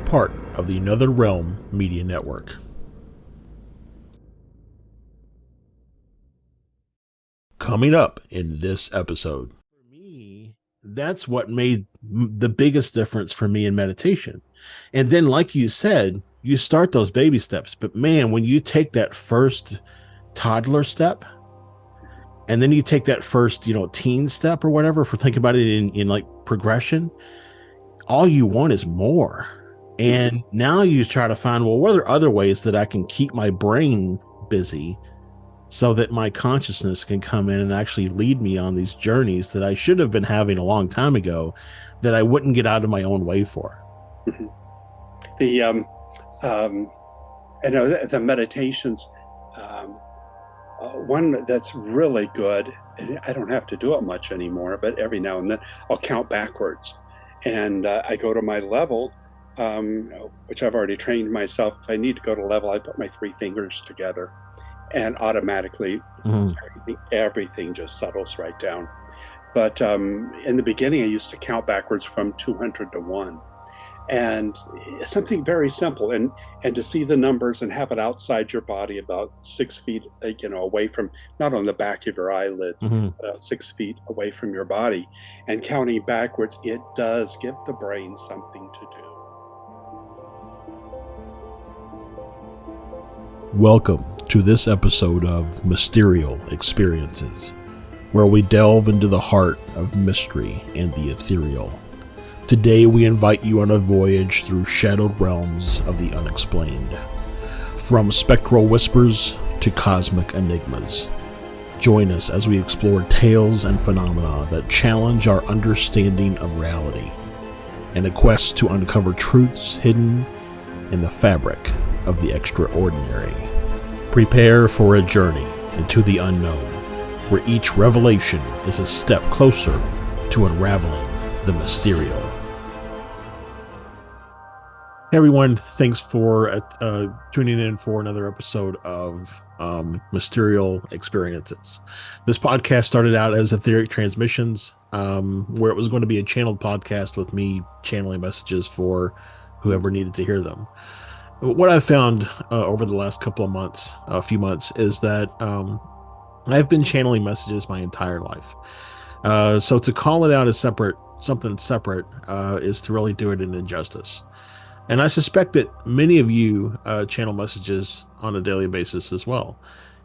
part of the Another Realm Media Network. Coming up in this episode. For me, that's what made the biggest difference for me in meditation. And then, like you said, you start those baby steps. But man, when you take that first toddler step, and then you take that first, teen step or whatever, if we're thinking about it in like progression, all you want is more. And now you try to find, well, what are other ways that I can keep my brain busy so that my consciousness can come in and actually lead me on these journeys that I should have been having a long time ago that I wouldn't get out of my own way for. The I know the meditations, one that's really good. I don't have to do it much anymore, but every now and then I'll count backwards, and I go to my level, which I've already trained myself. If I need to go to level, I put my three fingers together, and automatically everything just settles right down. But in the beginning, I used to count backwards from 200 to 1. And something very simple, and to see the numbers and have it outside your body about 6 feet, away from, not on the back of your eyelids, about 6 feet away from your body, and counting backwards, it does give the brain something to do. Welcome to this episode of Mysterial Experiences, where we delve into the heart of mystery and the ethereal. Today we invite you on a voyage through shadowed realms of the unexplained. From spectral whispers to cosmic enigmas. Join us as we explore tales and phenomena that challenge our understanding of reality, in a quest to uncover truths hidden in the fabric of the extraordinary. Prepare for a journey into the unknown, where each revelation is a step closer to unraveling the mysterial. Hey everyone, thanks for tuning in for another episode of Mysterial Experiences. This podcast started out as Etheric Transmissions, where it was going to be a channeled podcast with me channeling messages for whoever needed to hear them. What I've found over the last few months, is that I've been channeling messages my entire life. So to call it out as something separate, is to really do it an injustice. And I suspect that many of you channel messages on a daily basis as well.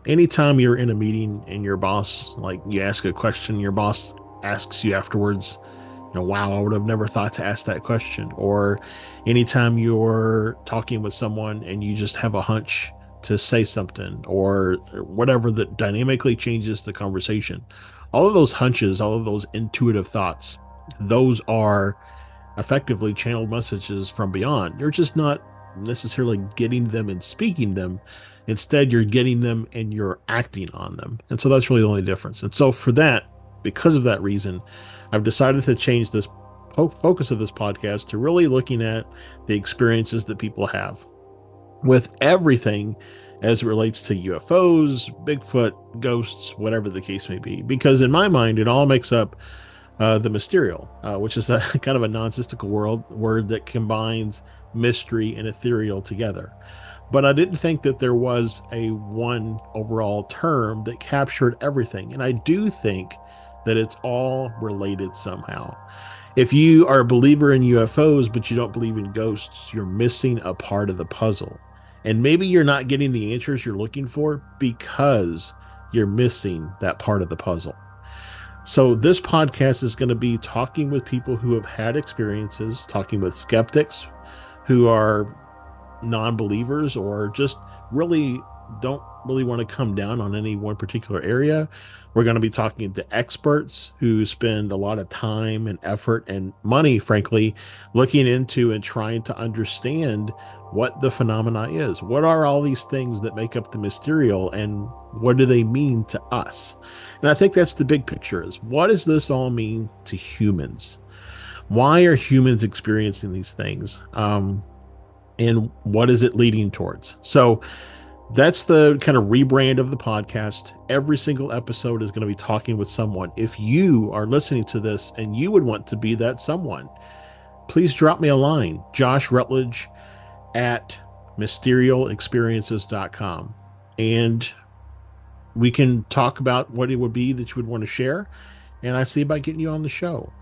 Anytime you're in a meeting and your boss, like you ask a question, your boss asks you afterwards, wow, I would have never thought to ask that question. Or anytime you're talking with someone and you just have a hunch to say something or whatever that dynamically changes the conversation. All of those hunches, all of those intuitive thoughts, those are effectively channeled messages from beyond. You're just not necessarily getting them and speaking them. Instead, you're getting them and you're acting on them. And so that's really the only difference. And so because of that reason, I've decided to change this focus of this podcast to really looking at the experiences that people have with everything as it relates to UFOs, Bigfoot, ghosts, whatever the case may be. Because in my mind, it all makes up the Mysterial, which is a kind of a nonsensical word that combines mystery and ethereal together. But I didn't think that there was a one overall term that captured everything. And I do think that it's all related somehow. If you are a believer in UFOs, but you don't believe in ghosts, you're missing a part of the puzzle. And maybe you're not getting the answers you're looking for because you're missing that part of the puzzle. So this podcast is going to be talking with people who have had experiences, talking with skeptics who are non-believers or just really don't really want to come down on any one particular area. We're going to be talking to experts who spend a lot of time and effort and money, frankly, looking into and trying to understand what the phenomena is. What are all these things that make up the Mysterial, and what do they mean to us? And I think that's the big picture, is what does this all mean to humans? Why are humans experiencing these things? And what is it leading towards? So that's the kind of rebrand of the podcast. Every single episode is going to be talking with someone. If you are listening to this and you would want to be that someone, please drop me a line, Josh Rutledge at mysterialexperiences.com. And we can talk about what it would be that you would want to share. And I see about getting you on the show.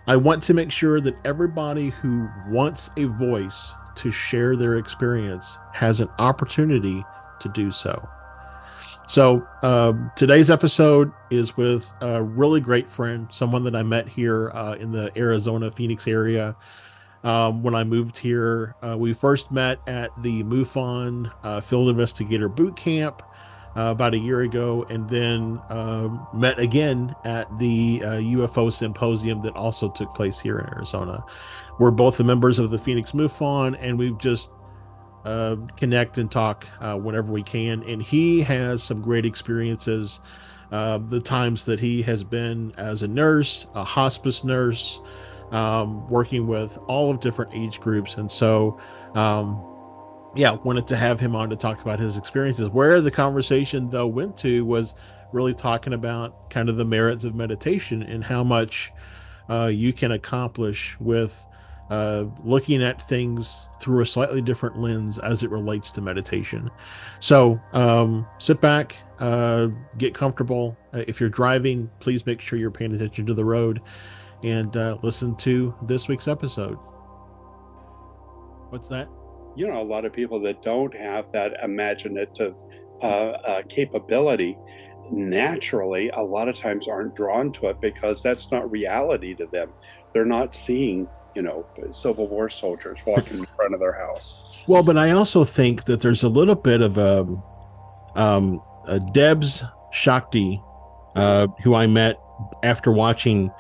I want to make sure that everybody who wants a voice to share their experience has an opportunity to do so. So, today's episode is with a really great friend, someone that I met here in the Arizona, Phoenix area. When I moved here, we first met at the MUFON Field Investigator Boot Camp about a year ago, and then met again at the UFO Symposium that also took place here in Arizona. We're both the members of the Phoenix MUFON, and we've just connect and talk whenever we can. And he has some great experiences. The times that he has been as a nurse, a hospice nurse, working with all of different age groups. And so, yeah, wanted to have him on to talk about his experiences. Where the conversation, though, went to was really talking about kind of the merits of meditation and how much you can accomplish with looking at things through a slightly different lens as it relates to meditation. So sit back, get comfortable. If you're driving, please make sure you're paying attention to the road and listen to this week's episode. What's that? You know, a lot of people that don't have that imaginative capability naturally a lot of times aren't drawn to it because that's not reality to them. They're not seeing, you know, Civil War soldiers walking in front of their house. Well, but I also think that there's a little bit of a Debs Shakti, who I met after watching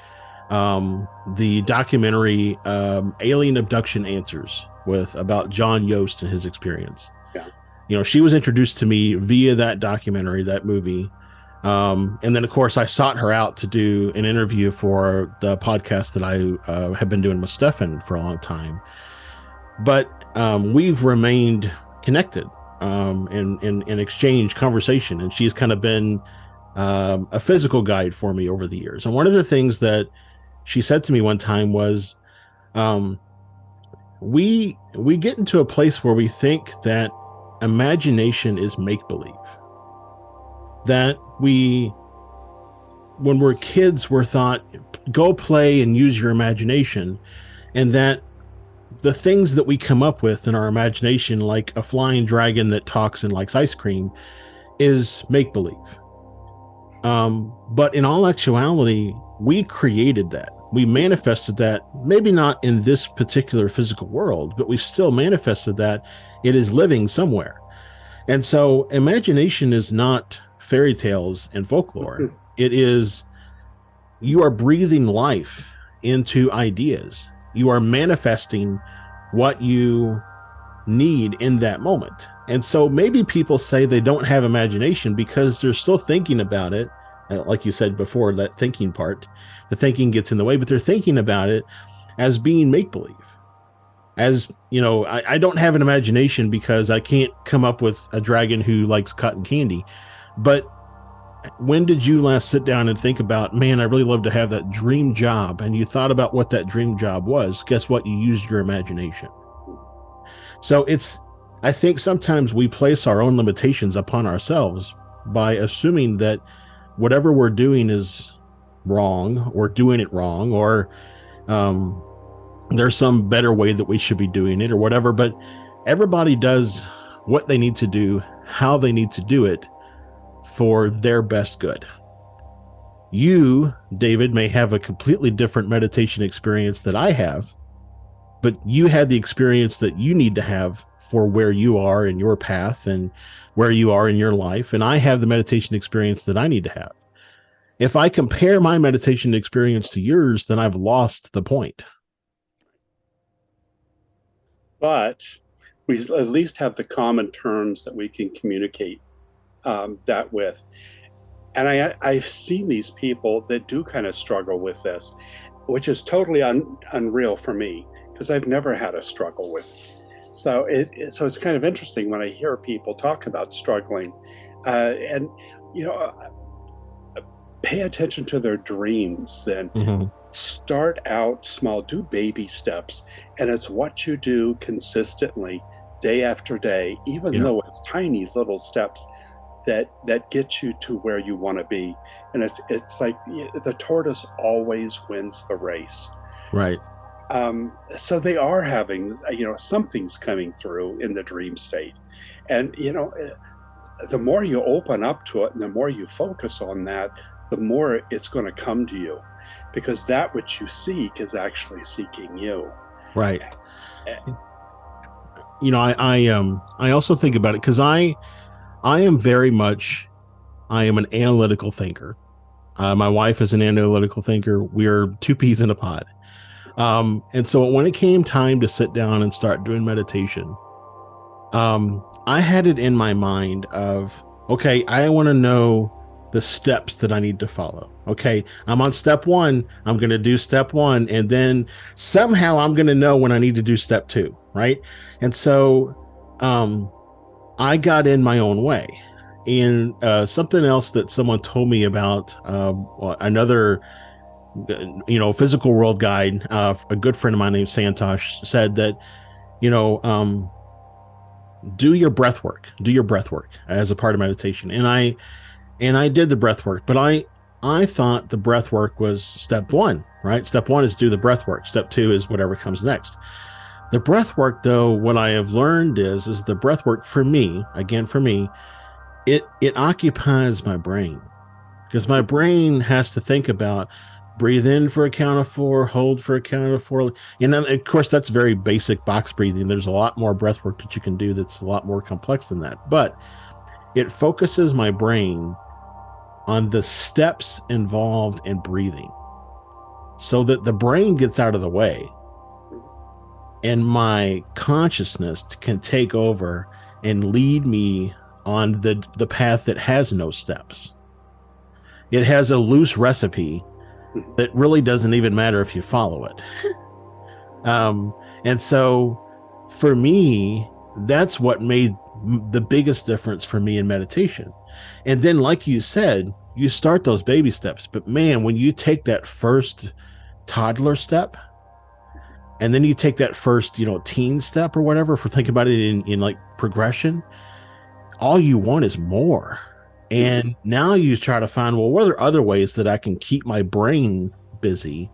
the documentary Alien Abduction Answers with about John Yost and his experience. Yeah. You know, she was introduced to me via that documentary, that movie. And then, of course, I sought her out to do an interview for the podcast that I have been doing with Stefan for a long time. But we've remained connected and exchange conversation. And she's kind of been a physical guide for me over the years. And one of the things that she said to me one time was, we get into a place where we think that imagination is make-believe. That when we're kids, we're thought, go play and use your imagination. And that the things that we come up with in our imagination, like a flying dragon that talks and likes ice cream, is make-believe. But in all actuality, we created that. We manifested that, maybe not in this particular physical world, but we still manifested that. It is living somewhere. And so imagination is not fairy tales and folklore. It is, you are breathing life into ideas. You are manifesting what you need in that moment. And so maybe people say they don't have imagination because they're still thinking about it. Like you said before, that thinking part, the thinking gets in the way, but they're thinking about it as being make-believe. As, you know, I don't have an imagination because I can't come up with a dragon who likes cotton candy. But when did you last sit down and think about, man, I really love to have that dream job? And you thought about what that dream job was. Guess what? You used your imagination. So I think sometimes we place our own limitations upon ourselves by assuming that whatever we're doing is wrong, or doing it wrong, or there's some better way that we should be doing it, or whatever. But everybody does what they need to do, how they need to do it for their best good. You, David, may have a completely different meditation experience that I have, but you had the experience that you need to have for where you are in your path and where you are in your life. And I have the meditation experience that I need to have. If I compare my meditation experience to yours, then I've lost the point. But we at least have the common terms that we can communicate that with. And I've seen these people that do kind of struggle with this, which is totally unreal for me because I've never had a struggle with it. So it's kind of interesting when I hear people talk about struggling, and you know, pay attention to their dreams. Then start out small, do baby steps, and it's what you do consistently day after day, even Yeah. though it's tiny little steps that get you to where you want to be. And it's like the tortoise always wins the race. Right. So they are having, something's coming through in the dream state. And, the more you open up to it and the more you focus on that, the more it's going to come to you, because that which you seek is actually seeking you. Right. I also think about it because I am very much I am an analytical thinker. My wife is an analytical thinker. We're two peas in a pod. And so when it came time to sit down and start doing meditation, I had it in my mind of, okay, I want to know the steps that I need to follow. Okay, I'm on step one. I'm going to do step one. And then somehow I'm going to know when I need to do step two. Right. And so um, I got in my own way. And something else that someone told me about another, physical world guide, a good friend of mine named Santosh said that, you know, um, do your breath work as a part of meditation. And I did the breath work, but I thought the breath work was step one, right? Step one is do the breath work. Step two is whatever comes next. The breath work, though, what I have learned is the breath work for me, again, for me, it occupies my brain because my brain has to think about breathe in for a count of four, hold for a count of four. And then, of course, that's very basic box breathing. There's a lot more breath work that you can do that's a lot more complex than that. But it focuses my brain on the steps involved in breathing so that the brain gets out of the way and my consciousness can take over and lead me on the path that has no steps. It has a loose recipe that really doesn't even matter if you follow it. Um, and so for me, that's what made the biggest difference for me in meditation. And then, like you said, you start those baby steps, but man, when you take that first toddler step, and then you take that first, teen step or whatever, if we're thinking about it in like progression, all you want is more. And now you try to find, well, what are other ways that I can keep my brain busy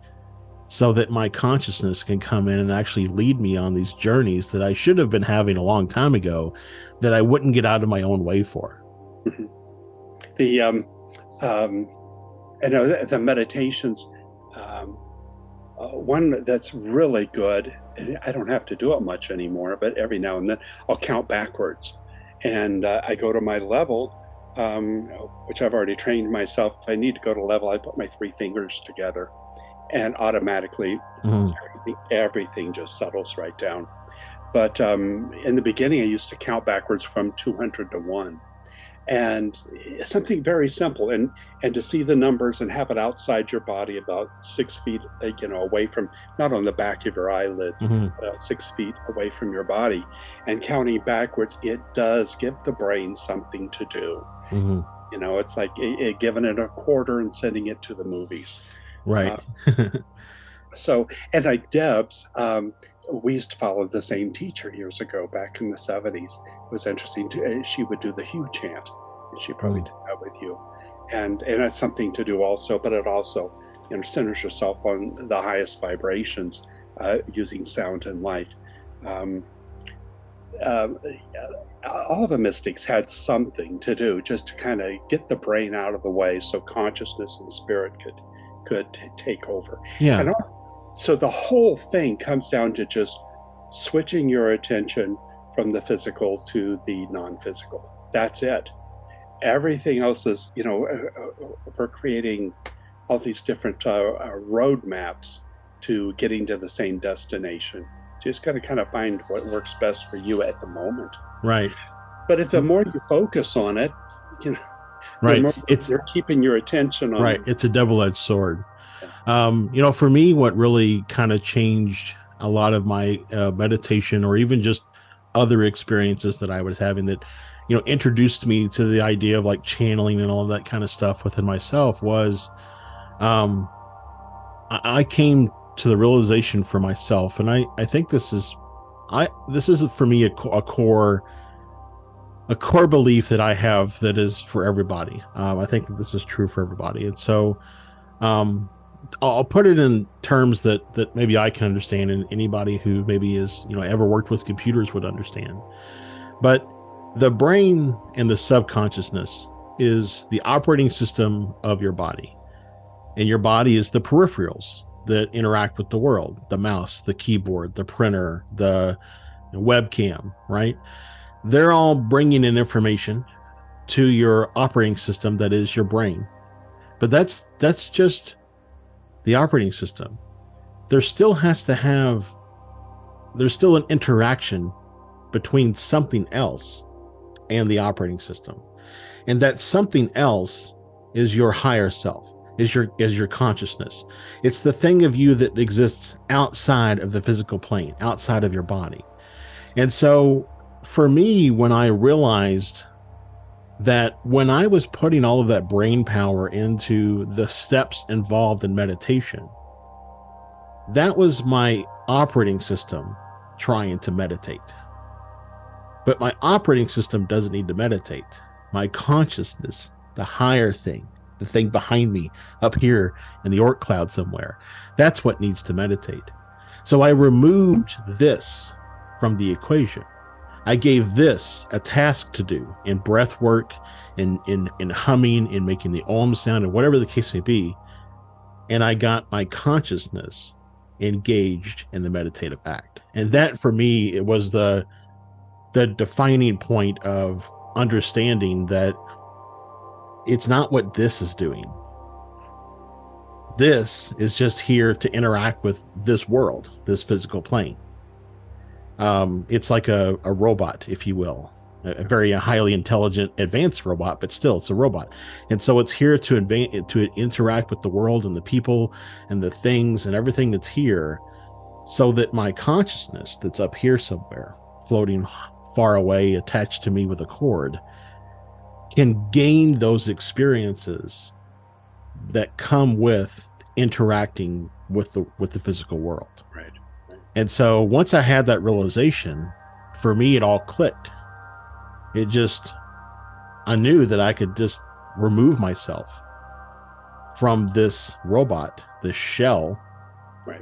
so that my consciousness can come in and actually lead me on these journeys that I should have been having a long time ago that I wouldn't get out of my own way for. The I know the meditations, one that's really good. I don't have to do it much anymore, but every now and then I'll count backwards, and I go to my level, which I've already trained myself. If I need to go to level, I put my three fingers together, and automatically everything just settles right down. But in the beginning, I used to count backwards from 200 to 1. And something very simple, and to see the numbers and have it outside your body about 6 feet, away from, not on the back of your eyelids, Mm-hmm. 6 feet away from your body, and counting backwards, it does give the brain something to do. Mm-hmm. It's like giving it a quarter and sending it to the movies. Right. uh, so, and like Deb's, we used to follow the same teacher years ago, back in the 70s. It was interesting. She would do the Hugh chant, and she probably did that with you. And it's something to do also, but it also, centers yourself on the highest vibrations, using sound and light. Um, um, all the mystics had something to do just to kind of get the brain out of the way so consciousness and spirit could take over. Yeah. And so the whole thing comes down to just switching your attention from the physical to the non-physical. That's it. Everything else is, we're creating all these different roadmaps to getting to the same destination. Just got to kind of find what works best for you at the moment. Right. But if the more you focus on it, Right. the more you're keeping your attention on. Right. It's a double-edged sword. Yeah. For me, what really kind of changed a lot of my meditation or even just other experiences that I was having that, introduced me to the idea of like channeling and all of that kind of stuff within myself was, um, I came to the realization for myself, and I think this is for me a core belief that I have that is for everybody. I think that this is true for everybody, and so um, I'll put it in terms that maybe I can understand, and anybody who maybe is ever worked with computers would understand. But the brain and the subconsciousness is the operating system of your body, and your body is the peripherals that interact with the world: the mouse, the keyboard, the printer, the webcam, right? They're all bringing in information to your operating system that is your brain. But that's just the operating system. There still has to have there's still an interaction between something else and the operating system. And that something else is your higher self, is your consciousness. It's the thing of you that exists outside of the physical plane, outside of your body. And so for me, when I realized that when I was putting all of that brain power into the steps involved in meditation, that was my operating system trying to meditate. But my operating system doesn't need to meditate. My consciousness, the higher thing, the thing behind me up here in the Oort cloud somewhere, that's what needs to meditate. So I removed this from the equation. I gave this a task to do in breath work, in humming, in making the Om sound, and whatever the case may be. And I got my consciousness engaged in the meditative act. And that for me, it was the defining point of understanding that it's not what this is doing. This is just here to interact with this world, this physical plane. It's like a robot, if you will, a very highly intelligent, advanced robot, but still, it's a robot. And so it's here to interact with the world and the people and the things and everything that's here, so that my consciousness that's up here somewhere, floating far away, attached to me with a cord, can gain those experiences that come with interacting with the physical world. Right. Right. And so once I had that realization, for me, it all clicked. It just, I knew that I could just remove myself from this robot, this shell, Right.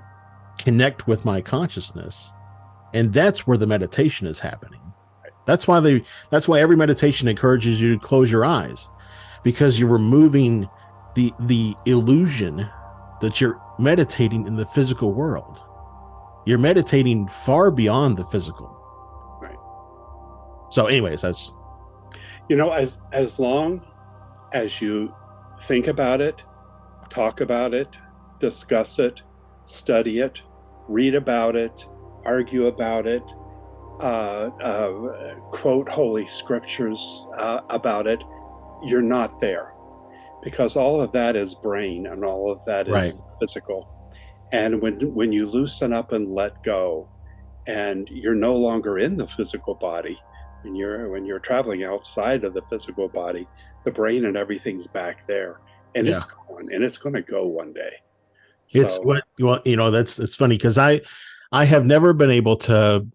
connect with my consciousness. And that's where the meditation is happening. That's why every meditation encourages you to close your eyes, because you're removing the illusion that you're meditating in the physical world. You're meditating far beyond the physical. Right. So anyways, that's as long as you think about it, talk about it, discuss it, study it, read about it, argue about it, quote holy scriptures about it, you're not there, because all of that is brain and all of that right. is physical. And when you loosen up and let go, and you're no longer in the physical body, when you're traveling outside of the physical body, the brain and everything's back there, and Yeah. it's gone, and it's going to go one day. It's So what, well, that's it's funny because I have never been able to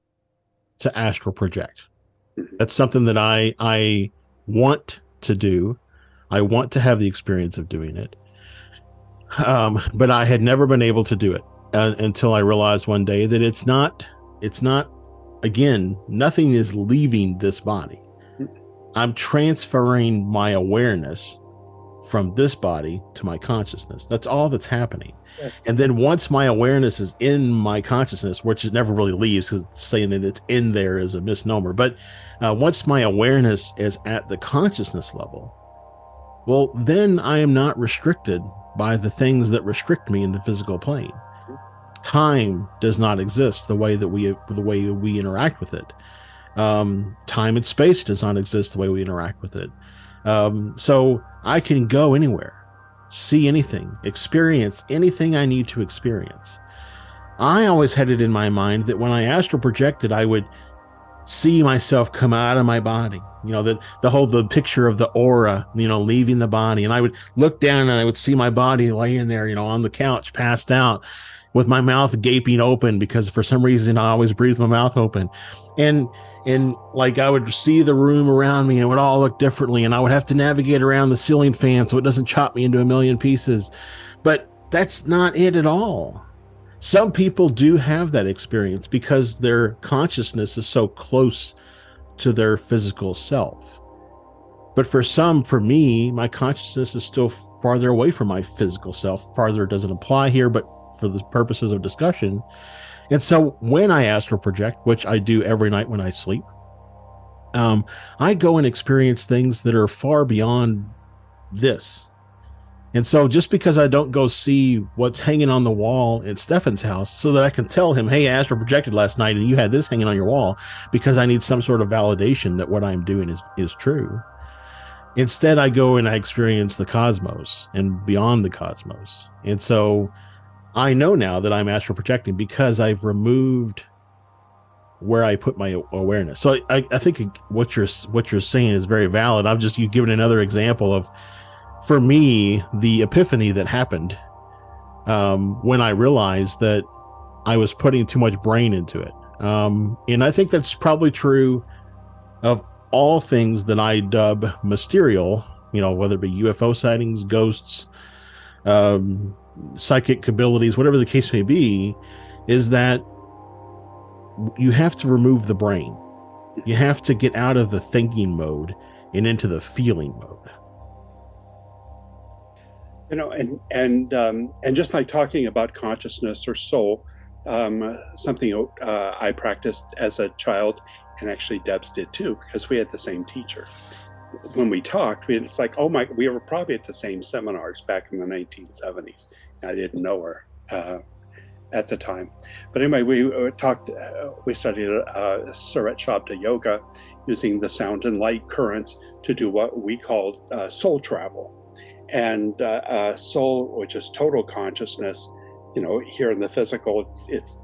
astral project. mhm. That's something that I want to do. I want to have the experience of doing it. But I had never been able to do it until I realized one day that it's not, again, nothing is leaving this body. I'm transferring my awareness from this body to my consciousness. That's all that's happening. And then once my awareness is in my consciousness, which it never really leaves, because saying that it's in there is a misnomer. But once my awareness is at the consciousness level, well, then I am not restricted by the things that restrict me in the physical plane. Time does not exist the way we interact with it. Time and space does not exist the way we interact with it. So I can go anywhere, see anything, experience anything I need to experience. I always had it in my mind that when I astral projected, see myself come out of my body. The picture of the aura, leaving the body. And I would look down and I would see my body laying there, on the couch, passed out with my mouth gaping open because for some reason I always breathe my mouth open. And like I would see the room around me and it would all look differently. And I would have to navigate around the ceiling fan so it doesn't chop me into a million pieces. But that's not it at all. Some people do have that experience because their consciousness is so close to their physical self. But for me, my consciousness is still farther away from my physical self. Farther doesn't apply here, but for the purposes of discussion. And so when I astral project, which I do every night when I sleep, I go and experience things that are far beyond this. And so just because I don't go see what's hanging on the wall at Stefan's house so that I can tell him, hey, I astral projected last night and you had this hanging on your wall because I need some sort of validation that what I'm doing is true. Instead, I go and I experience the cosmos and beyond the cosmos. And so I know now that I'm astral projecting because I've removed where I put my awareness. So I think what you're saying is very valid. You've given another example of, for me, the epiphany that happened when I realized that I was putting too much brain into it. And I think that's probably true of all things that I dub mysterial, whether it be UFO sightings, ghosts, psychic abilities, whatever the case may be, is that you have to remove the brain. You have to get out of the thinking mode and into the feeling mode. And just like talking about consciousness or soul, something I practiced as a child, and actually Debs did too, because we had the same teacher. When we talked, it's like, oh my, we were probably at the same seminars back in the 1970s. I didn't know her at the time. But anyway, we studied Surat Shabda Yoga using the sound and light currents to do what we called soul travel. And soul, which is total consciousness, here in the physical, it's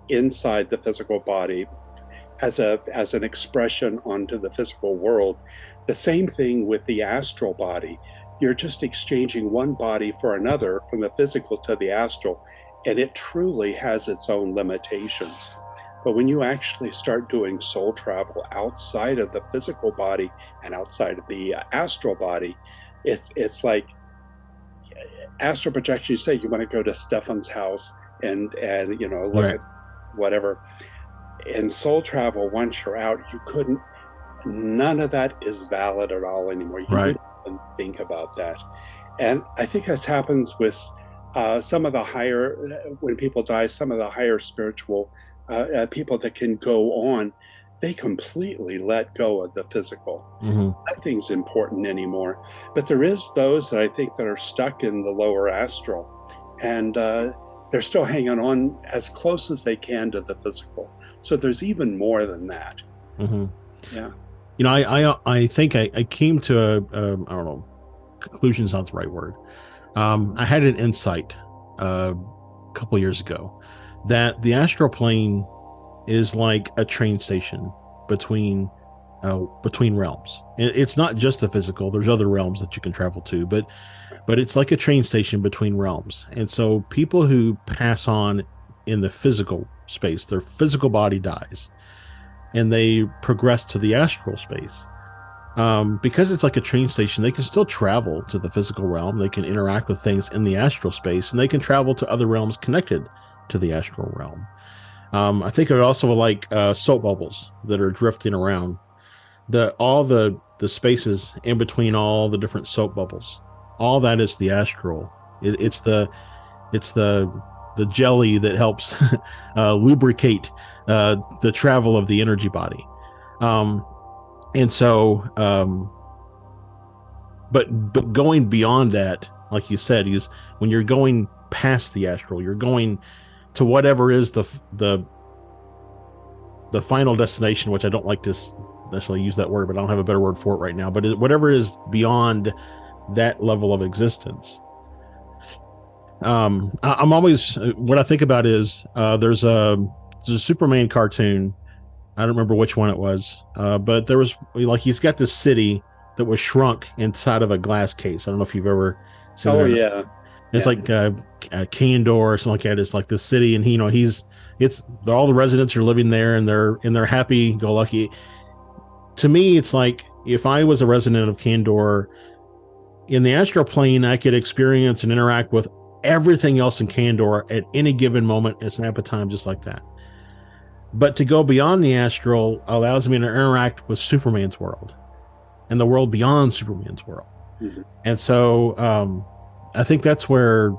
inside the physical body as an expression onto the physical world. The same thing with the astral body. You're just exchanging one body for another from the physical to the astral, and it truly has its own limitations. But when you actually start doing soul travel outside of the physical body and outside of the astral body, it's like astral projection. You say you want to go to Stefan's house and look Right. at whatever. In soul travel, once you're out, you couldn't. None of that is valid at all anymore. You Right. wouldn't even think about that. And I think that happens with some of the higher, when people die, some of the higher spiritual people that can go on, they completely let go of the physical. Mm-hmm. Nothing's important anymore. But there is those that I think that are stuck in the lower astral, and they're still hanging on as close as they can to the physical. So there's even more than that. Mm-hmm. Yeah. I think I came to I don't know, conclusion's not the right word. I had an insight a couple years ago that the astral plane is like a train station between realms. It's not just the physical. There's other realms that you can travel to, but it's like a train station between realms. And so people who pass on in the physical space, their physical body dies, and they progress to the astral space. Because it's like a train station, they can still travel to the physical realm. They can interact with things in the astral space, and they can travel to other realms connected to the astral realm. I think it also like soap bubbles that are drifting around. All the spaces in between all the different soap bubbles. All that is the astral. It's the jelly that helps lubricate the travel of the energy body. And so, but going beyond that, like you said, is when you're going past the astral, you're going to whatever is the final destination, which I don't like to necessarily use that word, but I don't have a better word for it right now. But whatever is beyond that level of existence. I'm always, what I think about is there's a Superman cartoon I don't remember which one it was, but there was like he's got this city that was shrunk inside of a glass case. I don't know if you've ever seen Oh that. yeah, It's yeah. like Candor or something like that. It's like this city, and he's it's all the residents are living there, and they're happy go lucky. To me, it's like if I was a resident of Candor in the astral plane, I could experience and interact with everything else in Candor at any given moment and snap of time, just like that. But to go beyond the astral allows me to interact with Superman's world and the world beyond Superman's world. Mhm. And so I think that's where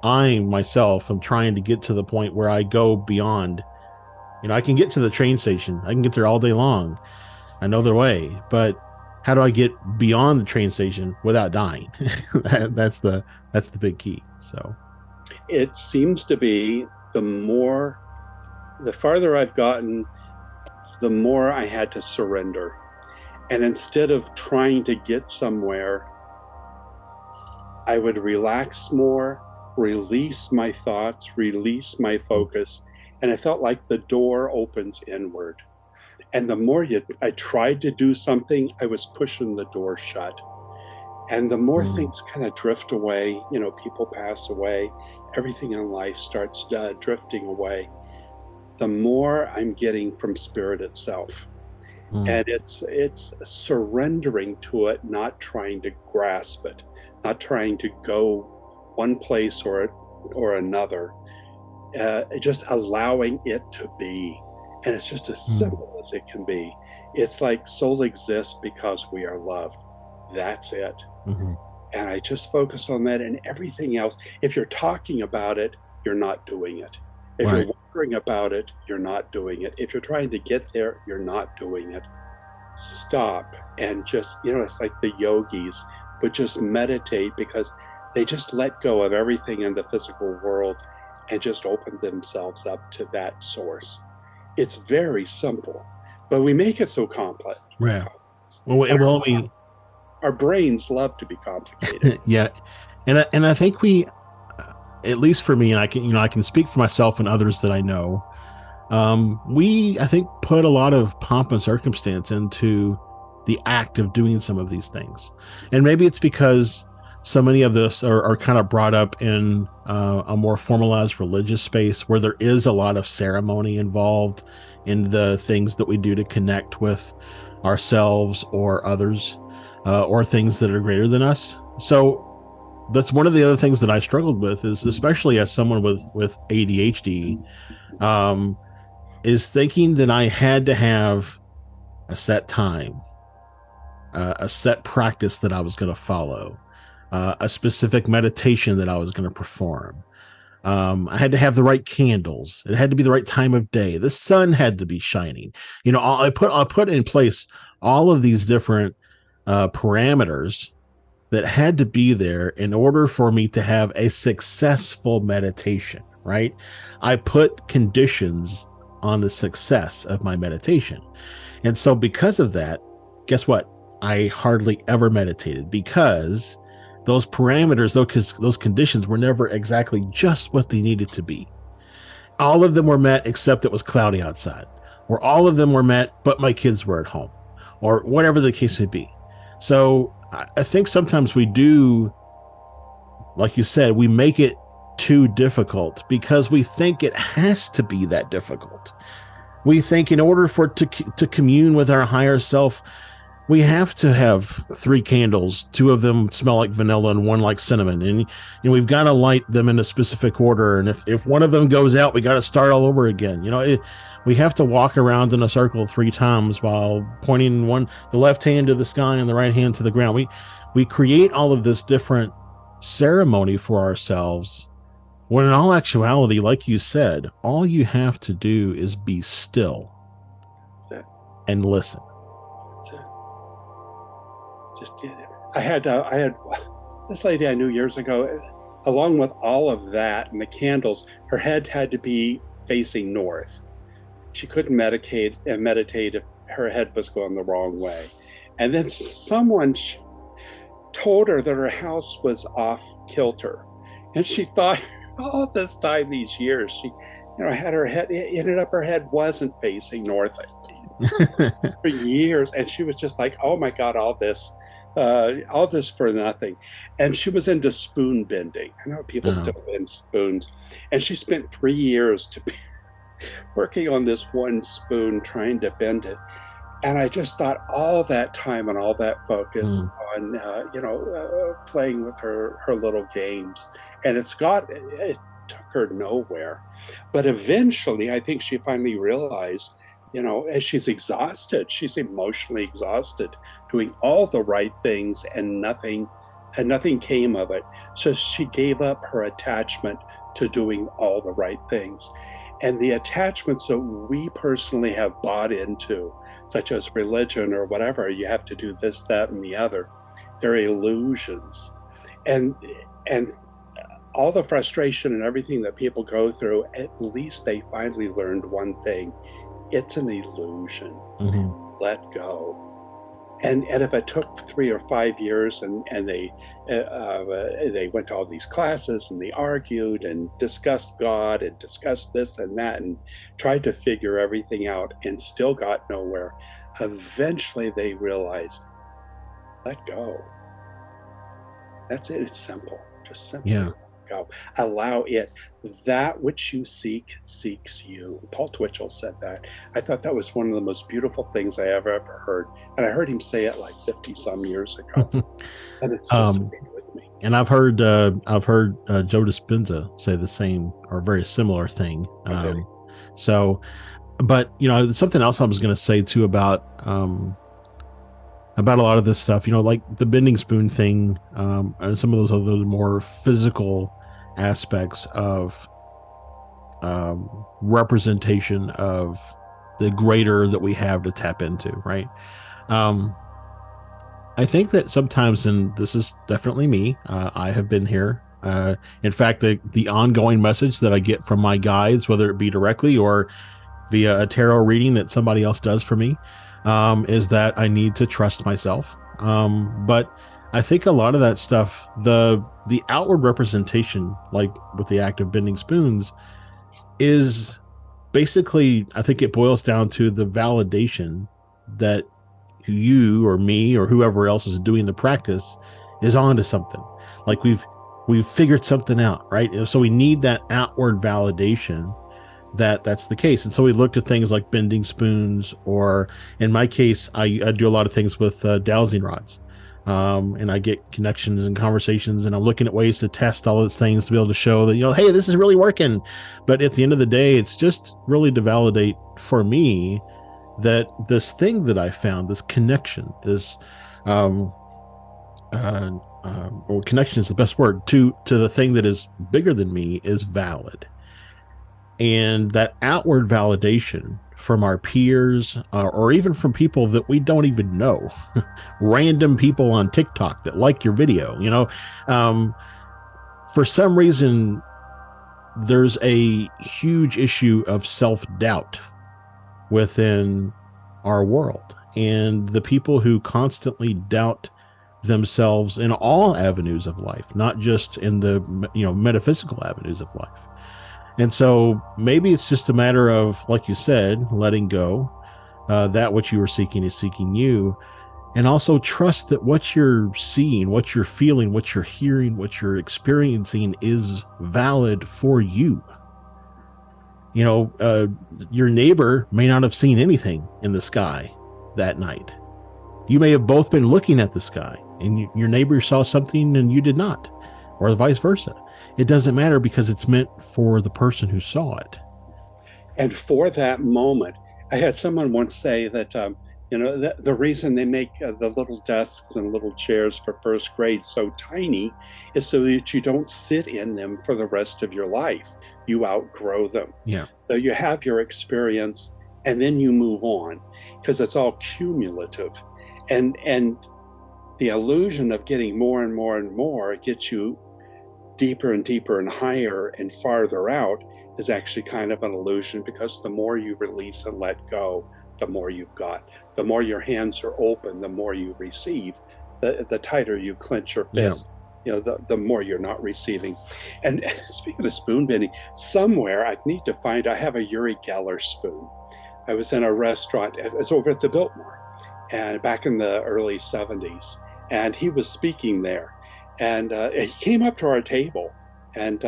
I myself am trying to get to the point where I go beyond. I can get to the train station, I can get there all day long. I know the way, but how do I get beyond the train station without dying? That's the big key. So, It seems to be the farther I've gotten, the more I had to surrender. And instead of trying to get somewhere, I would relax more, release my thoughts, release my focus. And I felt like the door opens inward. And the more I tried to do something, I was pushing the door shut. And the more mm, things kind of drift away, people pass away, everything in life starts drifting away, the more I'm getting from spirit itself. mm, And it's surrendering to it, not trying to grasp it, not trying to go one place or another, just allowing it to be. And it's just as mm, simple as it can be. It's like soul exists because we are loved. That's it. mm-hmm. And I just focus on that and everything else. If you're talking about it, you're not doing it. If you're Right. wondering about it, you're not doing it. If you're trying to get there, you're not doing it. Stop and just, it's like the yogis would just meditate because they just let go of everything in the physical world and just open themselves up to that source. It's very simple, but we make it so complex. Right. Well, And well, we our brains love to be complicated. yeah, and I think we, at least for me, and I can speak for myself and others that I know. We, I think, put a lot of pomp and circumstance into the act of doing some of these things. And maybe it's because so many of this are kind of brought up in a more formalized religious space where there is a lot of ceremony involved in the things that we do to connect with ourselves or others, or things that are greater than us. So that's one of the other things that I struggled with, is especially as someone with ADHD, um, is thinking that I had to have a set time, a set practice that I was going to follow, a specific meditation that I was going to perform. I had to have the right candles. It had to be the right time of day. The sun had to be shining. I put in place all of these different parameters that had to be there in order for me to have a successful meditation, right? I put conditions on the success of my meditation. And so, because of that, guess what? I hardly ever meditated because those parameters, those conditions were never exactly just what they needed to be. All of them were met except it was cloudy outside, or all of them were met, but my kids were at home, or whatever the case may be. So, I think sometimes we do, like you said, we make it too difficult because we think it has to be that difficult. We think in order for it to commune with our higher self, we have to have three candles. Two of them smell like vanilla and one like cinnamon. And we've got to light them in a specific order. And if one of them goes out, we got to start all over again. We have to walk around in a circle three times while pointing the left hand to the sky and the right hand to the ground. We create all of this different ceremony for ourselves, when in all actuality, like you said, all you have to do is be still That's it. and listen. That's it. Just I had this lady I knew years ago. Along with all of that and the candles, her head had to be facing north. She couldn't meditate if her head was going the wrong way. And then someone told her that her house was off kilter, and she thought all this time, these years, I had her head, it ended up her head wasn't facing north for years. And she was just like, oh my God, all this for nothing. And she was into spoon bending. I know people still Oh. bend spoons. And she spent 3 years to be working on this one spoon, trying to bend it. And I just thought all that time and all that focus Mm. on, playing with her little games, and it took her nowhere. But eventually, I think she finally realized, as she's emotionally exhausted, doing all the right things and nothing came of it. So she gave up her attachment to doing all the right things. And the attachments that we personally have bought into, such as religion or whatever, you have to do this, that, and the other. They're illusions. And and all the frustration and everything that people go through, at least they finally learned one thing. It's an illusion. Hmm. Let go. And if it took 3 or 5 years, and they went to all these classes and they argued and discussed God and discussed this and that and tried to figure everything out and still got nowhere, eventually they realized, let go. That's it. It's simple. Just simply Yeah. go. Allow it. That which you seek seeks you. Paul Twitchell said that. I thought that was one of the most beautiful things I ever heard. And I heard him say it like 50 some years ago. And it's just um, stayed with me. and I've heard Joe Dispenza say the same or very similar thing. Oh, did he? So, but something else I was going to say too about a lot of this stuff, like the bending spoon thing, and some of those other more physical aspects of representation of the greater that we have to tap into, right? Um, I think that sometimes, and this is definitely me, I have been here. In fact, the ongoing message that I get from my guides, whether it be directly or via a tarot reading that somebody else does for me, is that I need to trust myself. But I think a lot of that stuff, the outward representation, like with the act of bending spoons, is basically, I think it boils down to the validation that you or me or whoever else is doing the practice is onto something. Like we've figured something out, right? So we need that outward validation that that's the case. And so we looked at things like bending spoons, or in my case, I do a lot of things with dowsing rods. And I get connections and conversations, and I'm looking at ways to test all those things to be able to show that, hey, this is really working. But at the end of the day, it's just really to validate for me that this thing that I found, this connection, this, um, or connection is the best word, to the thing that is bigger than me is valid. And that outward validation from our peers, or even from people that we don't even know, random people on TikTok that like your video, um, for some reason, there's a huge issue of self-doubt within our world. And the people who constantly doubt themselves in all avenues of life, not just in the metaphysical avenues of life. And so maybe it's just a matter of, like you said, letting go. That what you were seeking is seeking you. And also trust that what you're seeing, what you're feeling, what you're hearing, what you're experiencing is valid for you. You know, uh, your neighbor may not have seen anything in the sky that night. You may have both been looking at the sky, and your neighbor saw something and you did not, or vice versa. It doesn't matter because it's meant for the person who saw it. And for that moment, I had someone once say that, the reason they make the little desks and little chairs for first grade so tiny is so that you don't sit in them for the rest of your life. You outgrow them. Yeah. So you have your experience and then you move on, because it's all cumulative. And the illusion of getting more and more and more gets you deeper and deeper and higher and farther out, is actually kind of an illusion, because the more you release and let go, the more you've got. The more your hands are open, the more you receive. The tighter you clench your Yeah. fist, the more you're not receiving. And speaking of spoon bending, somewhere I need to find, I have a Uri Geller spoon. I was in a restaurant, it was over at the Biltmore, and back in the early 70s, and he was speaking there. And he came up to our table and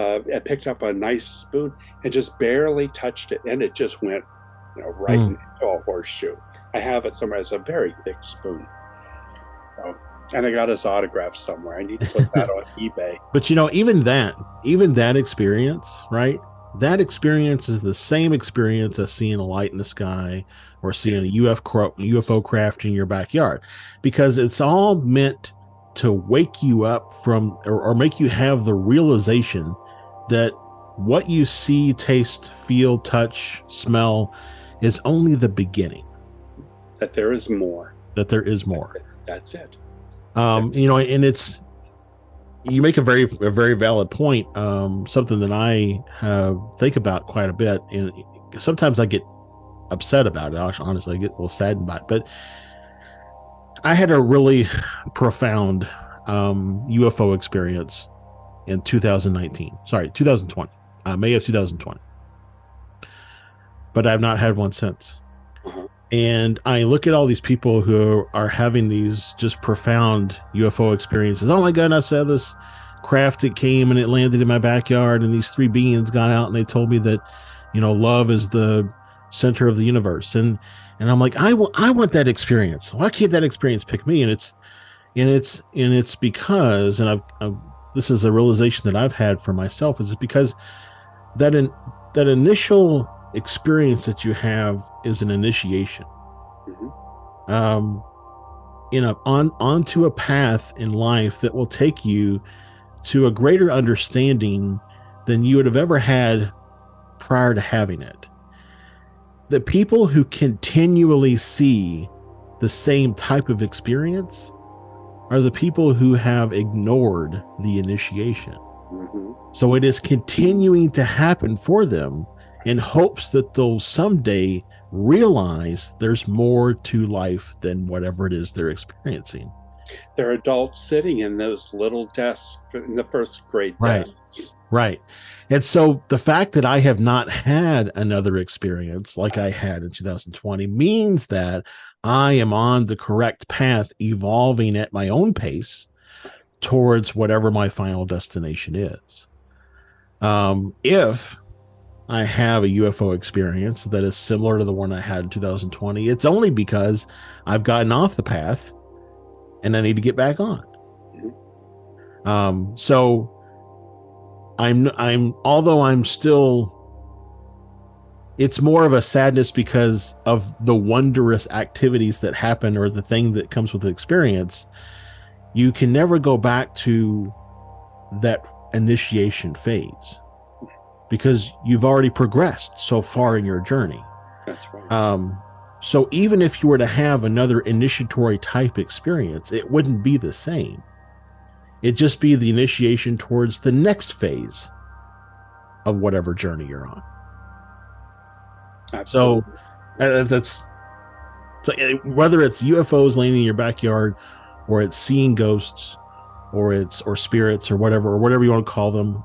picked up a nice spoon and just barely touched it, and it just went, right Mm. into a horseshoe. I have it somewhere. It's a very thick spoon. So, and I got his autograph somewhere. I need to put that on eBay. But even that experience, right? That experience is the same experience as seeing a light in the sky or seeing a UFO craft in your backyard, because it's all meant to wake you up from, or make you have the realization that what you see, taste, feel, touch, smell is only the beginning, That there is more. that there is more. That's it. And you make a very valid point. Something that I think about quite a bit, and sometimes I get upset about it. Honestly, I get a little saddened by it. But I had a really profound UFO experience in 2019. Sorry, 2020, May of 2020. But I've not had one since. Uh-huh. And I look at all these people who are having these just profound UFO experiences. Oh my goodness, I saw this craft that came and it landed in my backyard, and these three beings got out and they told me that, love is the center of the universe. And I'm like, I want that experience. Why can't that experience pick me? And it's because, and I've this is a realization that I've had for myself, is because that initial experience that you have is an initiation, Mm-hmm. um onto a path in life that will take you to a greater understanding than you would have ever had prior to having it. The people who continually see the same type of experience are the people who have ignored the initiation. Mm-hmm. So it is continuing to happen for them in hopes that they'll someday realize there's more to life than whatever it is they're experiencing. They're adults sitting in those little desks, in the first grade Right. desks. Right. And so the fact that I have not had another experience like I had in 2020 means that I am on the correct path, evolving at my own pace towards whatever my final destination is. If I have a UFO experience that is similar to the one I had in 2020, it's only because I've gotten off the path and I need to get back on. So although I'm still, it's more of a sadness because of the wondrous activities that happen, or the thing that comes with the experience. You can never go back to that initiation phase because you've already progressed so far in your journey. That's right. So even if you were to have another initiatory type experience, it wouldn't be the same. It'd just be the initiation towards the next phase of whatever journey you're on. Absolutely. So that's so whether it's UFOs landing in your backyard, or it's seeing ghosts, or spirits, or whatever you want to call them,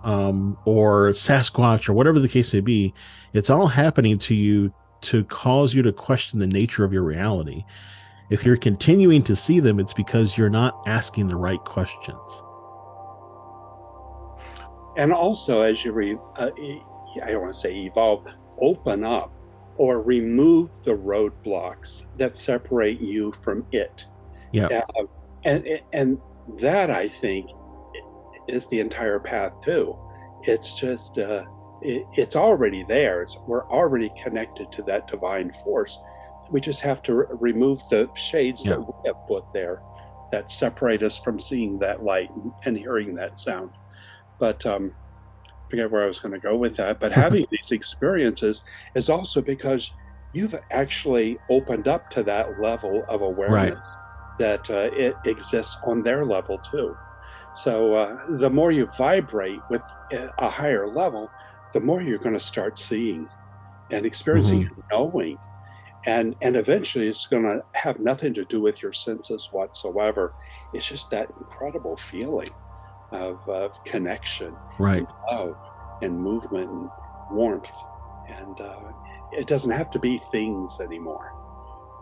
or Sasquatch, or whatever the case may be, it's all happening to you to cause you to question the nature of your reality. If you're continuing to see them, it's because you're not asking the right questions. And also, as you I don't want to say evolve, open up or remove the roadblocks that separate you from it. Yeah. And that, I think, is the entire path too. It's just it's already there. We're already connected to that divine force. We just have to remove the shades that we have put there that separate us from seeing that light and hearing that sound. But I forget where I was going to go with that. But having these experiences is also because you've actually opened up to that level of awareness, that it exists on their level too. So the more you vibrate with a higher level, the more you're going to start seeing and experiencing and knowing. And eventually it's going to have nothing to do with your senses whatsoever. It's just that incredible feeling of connection Right. and love and movement and warmth. And it doesn't have to be things anymore.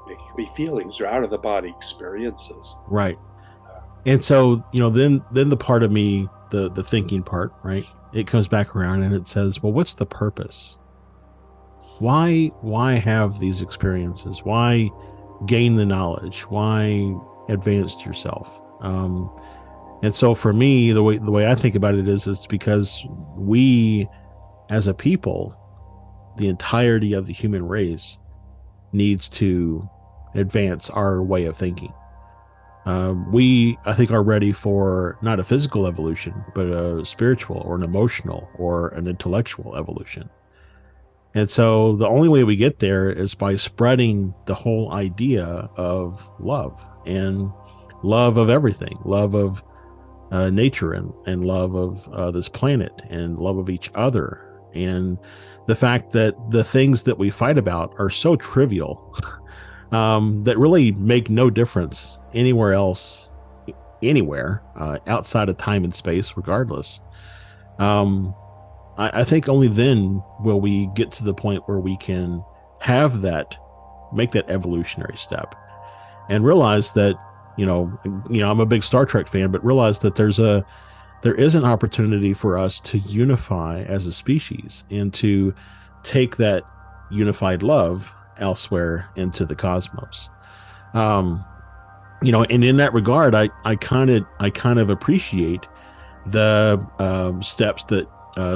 It can be feelings or out of the body experiences. Right. And so, then the part of me, the thinking part, right? It comes back around and it says, well, what's the purpose? Why have these experiences? Why gain the knowledge? Why advance yourself? And so for me, the way I think about it is it's because we as a people, the entirety of the human race needs to advance our way of thinking. We, I think, are ready for not a physical evolution, but a spiritual or an emotional or an intellectual evolution. And so the only way we get there is by spreading the whole idea of love and love of everything, love of nature and love of this planet and love of each other. And the fact that the things that we fight about are so trivial that really make no difference anywhere else, anywhere outside of time and space, regardless. Um, I think only then will we get to the point where we can have that, make that evolutionary step, and realize that I'm a big Star Trek fan, but realize that there is an opportunity for us to unify as a species and to take that unified love elsewhere into the cosmos. Um, and in that regard, I kind of appreciate the steps that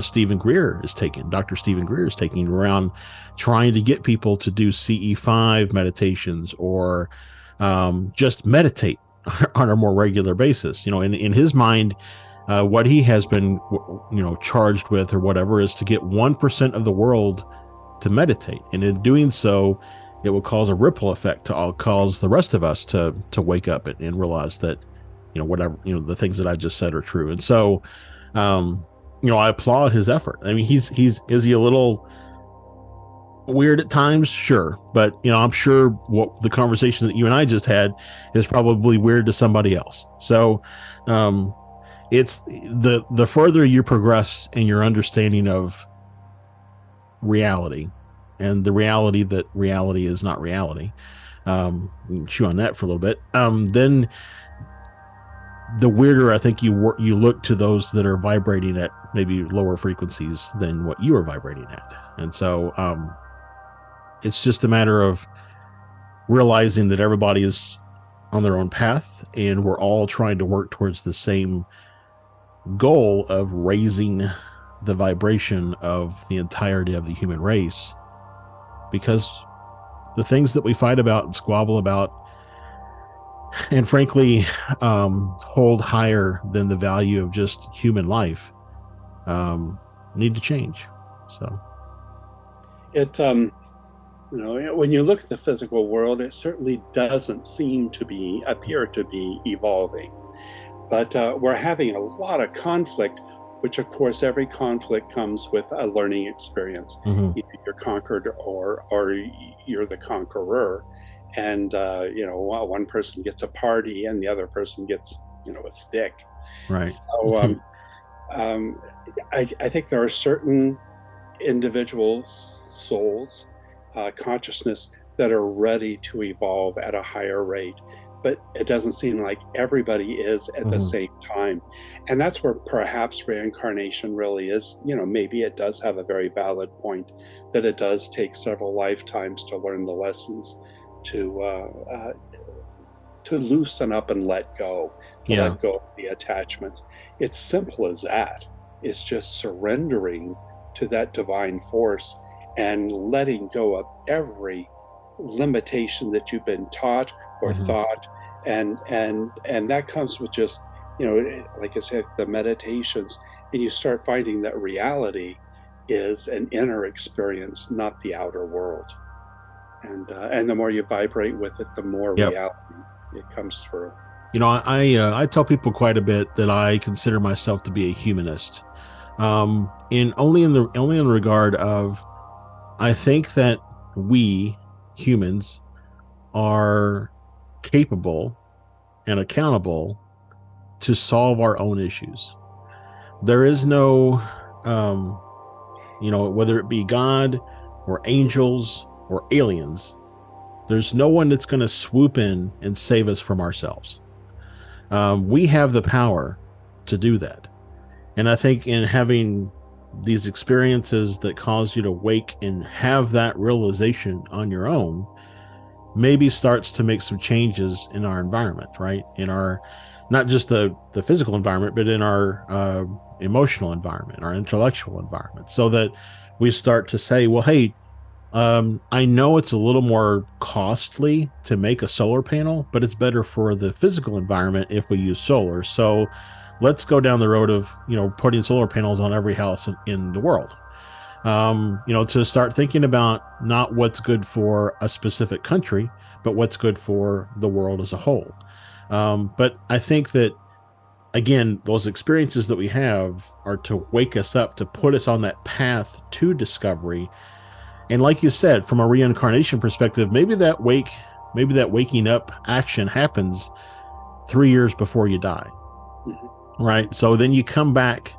Stephen Greer is taking, Dr. Stephen Greer is taking around trying to get people to do CE5 meditations or just meditate on a more regular basis. In his mind, what he has been, charged with or whatever is to get 1% of the world to meditate. And in doing so, it will cause a ripple effect to all cause the rest of us to wake up and realize that, whatever, the things that I just said are true. And so, um, I applaud his effort. I mean, is he a little weird at times? Sure. But, I'm sure what the conversation that you and I just had is probably weird to somebody else. So, um, it's the further you progress in your understanding of reality and the reality that reality is not reality, we can chew on that for a little bit, then the weirder I think you look to those that are vibrating at maybe lower frequencies than what you are vibrating at. And so it's just a matter of realizing that everybody is on their own path and we're all trying to work towards the same goal of raising the vibration of the entirety of the human race, because the things that we fight about and squabble about and frankly hold higher than the value of just human life um, need to change. So It when you look at the physical world, it certainly doesn't seem to be appear to be evolving. But we're having a lot of conflict, which of course every conflict comes with a learning experience. mhm. Either you're conquered or you're the conqueror, and one person gets a party and the other person gets a stick. Right. So um, I think there are certain individual souls, consciousness that are ready to evolve at a higher rate. But it doesn't seem like everybody is at the Mhm. same time. And that's where perhaps reincarnation really is. Maybe it does have a very valid point that it does take several lifetimes to learn the lessons to to loosen up and to Yeah. let go of the attachments. It's simple as that. It's just surrendering to that divine force and letting go of every limitation that you've been taught or Mhm. thought, and that comes with just like I said, the meditations, and you start finding that reality is an inner experience, not the outer world. And the more you vibrate with it, the more Yep. reality it comes through. I tell people quite a bit that I consider myself to be a humanist. In only in the regard of, I think that we humans are capable and accountable to solve our own issues. There is no, um, whether it be God or angels or aliens, there's no one that's going to swoop in and save us from ourselves. We have the power to do that. And I think in having these experiences that cause you to wake and have that realization on your own, maybe starts to make some changes in our environment, right? In our, not just the physical environment, but in our emotional environment, our intellectual environment, so that we start to say, well, hey, I know it's a little more costly to make a solar panel, but it's better for the physical environment if we use solar. So let's go down the road of, putting solar panels on every house in the world. To start thinking about not what's good for a specific country, but what's good for the world as a whole. But I think that, again, those experiences that we have are to wake us up, to put us on that path to discovery. And like you said, from a reincarnation perspective, maybe that waking up action happens 3 years before you die. Mhm. Right. So then you come back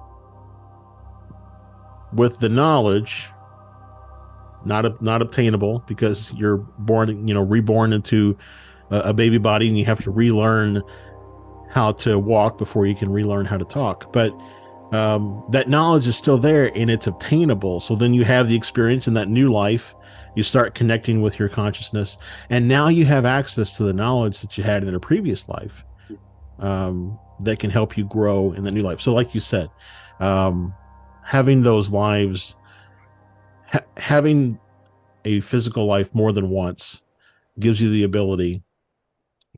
with the knowledge, not obtainable because you're born, reborn into a baby body, and you have to relearn how to walk before you can relearn how to talk. But that knowledge is still there and it's obtainable. So then you have the experience in that new life. You start connecting with your consciousness, and now you have access to the knowledge that you had in a previous life, that can help you grow in the new life. So, like you said, um, having those lives, having a physical life more than once gives you the ability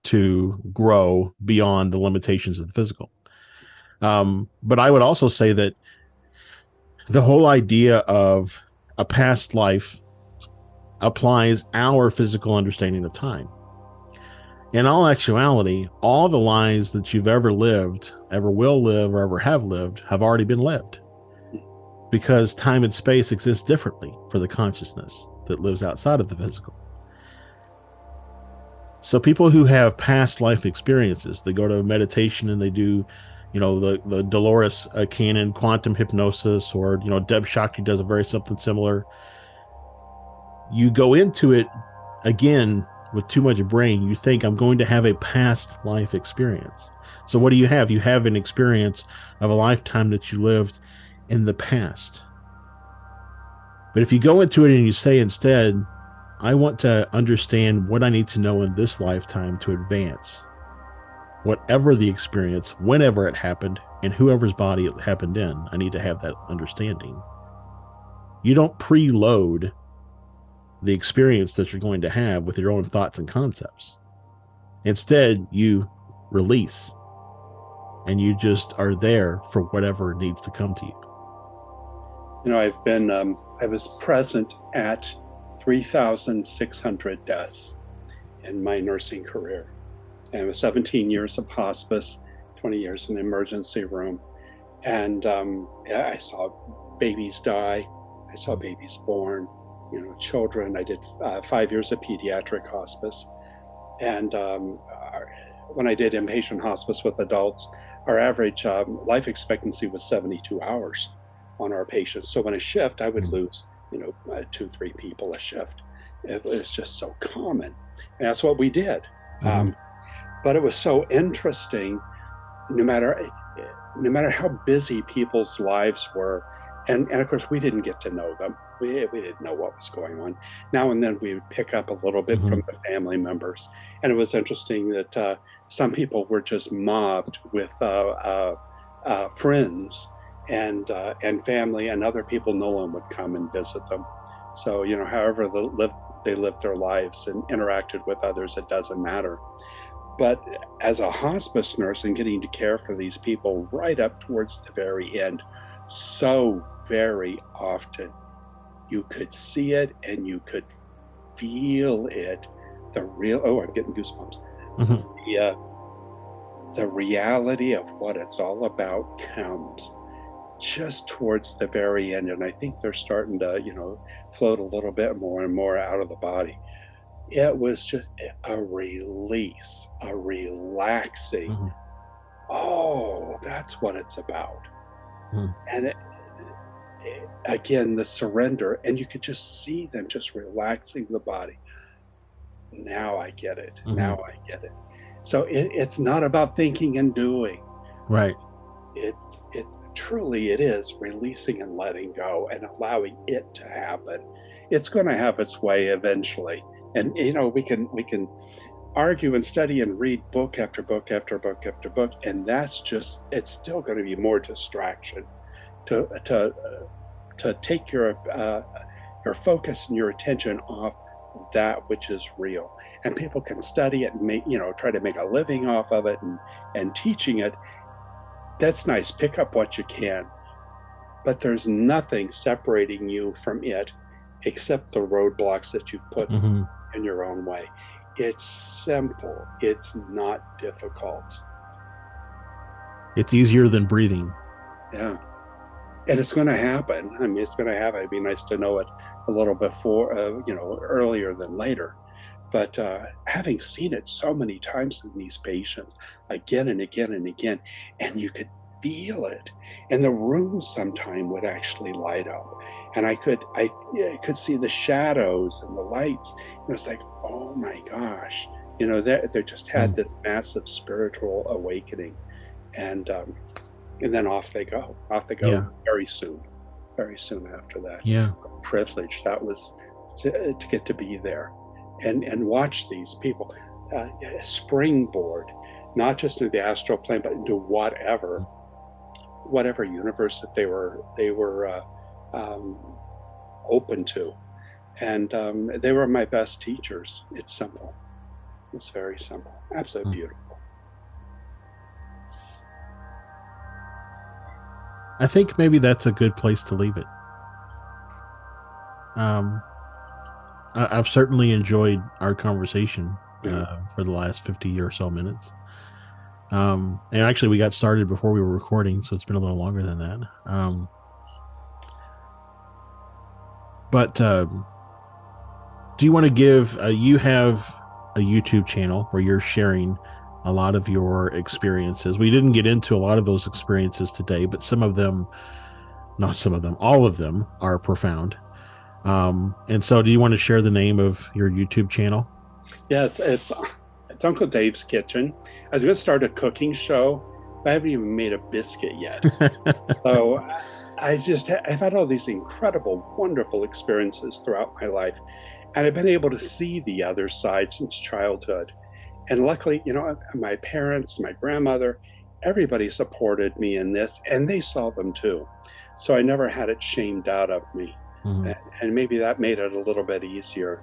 to grow beyond the limitations of the physical. But I would also say that the whole idea of a past life applies our physical understanding of time. In all actuality, all the lives that you've ever lived, ever will live, or ever have lived have already been lived, because time and space exist differently for the consciousness that lives outside of the physical. So people who have past life experiences, they go to meditation and they do, the Dolores Cannon quantum hypnosis, or, Deb Shakti does a very something similar. You go into it again with too much brain. You think, I'm going to have a past life experience. So what do you have? You have an experience of a lifetime that you lived in the past. But if you go into it and you say instead, I want to understand what I need to know in this lifetime to advance, whatever the experience, whenever it happened, and whoever's body it happened in, I need to have that understanding. You don't preload the experience that you're going to have with your own thoughts and concepts. Instead, you release, and you just are there for whatever needs to come to you. I was present at 3,600 deaths in my nursing career. And it was 17 years of hospice, 20 years in the emergency room. And yeah, I saw babies die. I saw babies born, children. I did 5 years of pediatric hospice. And when I did inpatient hospice with adults, our average life expectancy was 72 hours on our patients. So when a shift, I would lose, 2, 3 people a shift. It was just so common. And that's what we did. Mm-hmm. But it was so interesting, no matter how busy people's lives were. And of course, we didn't get to know them. We didn't know what was going on. Now and then we would pick up a little bit Mm-hmm. from the family members. And it was interesting that some people were just mobbed with friends and family, and other people, no one would come and visit them. So, however they lived their lives and interacted with others, it doesn't matter. But as a hospice nurse and getting to care for these people right up towards the very end, so very often you could see it and you could feel it. I'm getting goosebumps. Mm-hmm. The, the reality of what it's all about comes just towards the very end. And I think they're starting to, float a little bit more and more out of the body. It was just a release, a relaxing, Mm-hmm. Oh, that's what it's about. Mm, And again, the surrender, and you could just see them just relaxing the body. Now I get it. Now mhm. I get it. So it's not about thinking and doing. Right. It truly it is releasing and letting go and allowing it to happen. It's going to have its way eventually. And we can argue and study and read book after book after book after book, and that's just it's still going to be more distraction to take your focus and your attention off that which is real. And people can study it and try to make a living off of it and teaching it. That's nice. Pick up what you can, but there's nothing separating you from it except the roadblocks that you've put Hmm. in your own way. It's simple. It's not difficult. It's easier than breathing. Yeah. And it's going to happen. I mean, it's going to happen. It'd be nice to know it a little before, earlier than later. But having seen it so many times in these patients, again and again and again, and you could feel it, and the room sometime would actually light up, and I could see the shadows and the lights. And it's like, oh my gosh, they just had Mm, this massive spiritual awakening, and um, and then off they go yeah. very soon after that. Yeah. A privilege that was to get to be there and watch these people springboard not just into the astral plane but into whatever universe that they were um, open to, and they were my best teachers. It's simple. It's very simple, absolutely Mm. beautiful. I think maybe that's a good place to leave it. Um, I've certainly enjoyed our conversation Yeah. for the last 50 or so minutes. And actually, we got started before we were recording, so it's been a little longer than that. But do you want to give, you have a YouTube channel where you're sharing a lot of your experiences. We didn't get into a lot of those experiences today, but some of them, not some of them, all of them are profound. And so do you want to share the name of your YouTube channel? Yeah, it's Uncle Dave's Kitchen. I was going to start a cooking show, but I haven't even made a biscuit yet. So I've had all these incredible, wonderful experiences throughout my life, and I've been able to see the other side since childhood. And luckily, my parents, my grandmother, everybody supported me in this, and they saw them too. So I never had it shamed out of me. Mhm. And maybe that made it a little bit easier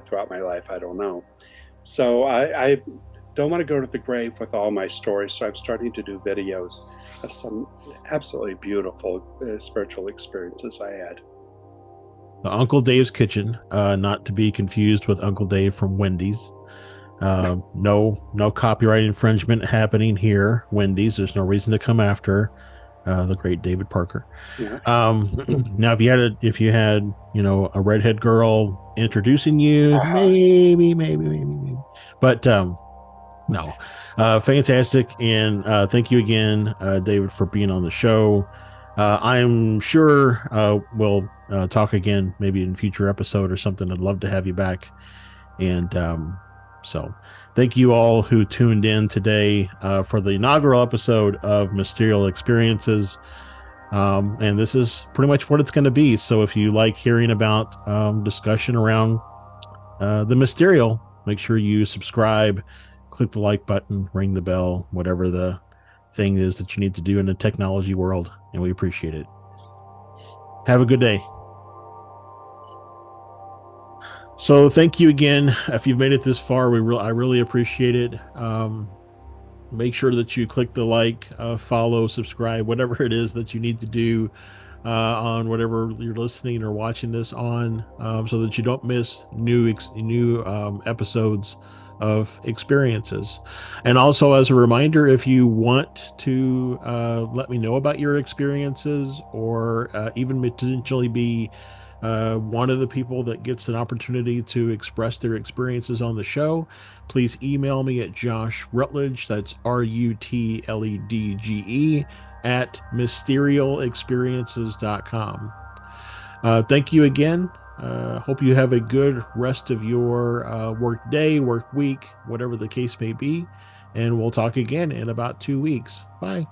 throughout my life. I don't know. So I don't want to go to the grave with all my stories. So I'm starting to do videos of some absolutely beautiful spiritual experiences I had. Uncle Dave's Kitchen, not to be confused with Uncle Dave from Wendy's. No copyright infringement happening here. Wendy's. There's no reason to come after the great David Parker. Yeah. Now, if you had, a redhead girl introducing you, Uh-huh. maybe, but no, fantastic, and thank you again, David, for being on the show. I'm sure we'll talk again, maybe in future episode or something. I'd love to have you back, and so thank you all who tuned in today for the inaugural episode of Mysterial Experiences. And this is pretty much what it's going to be. So if you like hearing about discussion around the Mysterial, make sure you subscribe, click the like button, ring the bell, whatever the thing is that you need to do in the technology world. And we appreciate it. Have a good day. So thank you again. If you've made it this far, I really appreciate it. Make sure that you click the like, follow, subscribe, whatever it is that you need to do on whatever you're listening or watching this on, so that you don't miss new episodes of experiences. And also, as a reminder, if you want to let me know about your experiences or even potentially be one of the people that gets an opportunity to express their experiences on the show, please email me at Josh Rutledge. That's RUTLEDGE at mysterialexperiences.com. Thank you again. Hope you have a good rest of your work day, work week, whatever the case may be. And we'll talk again in about 2 weeks. Bye.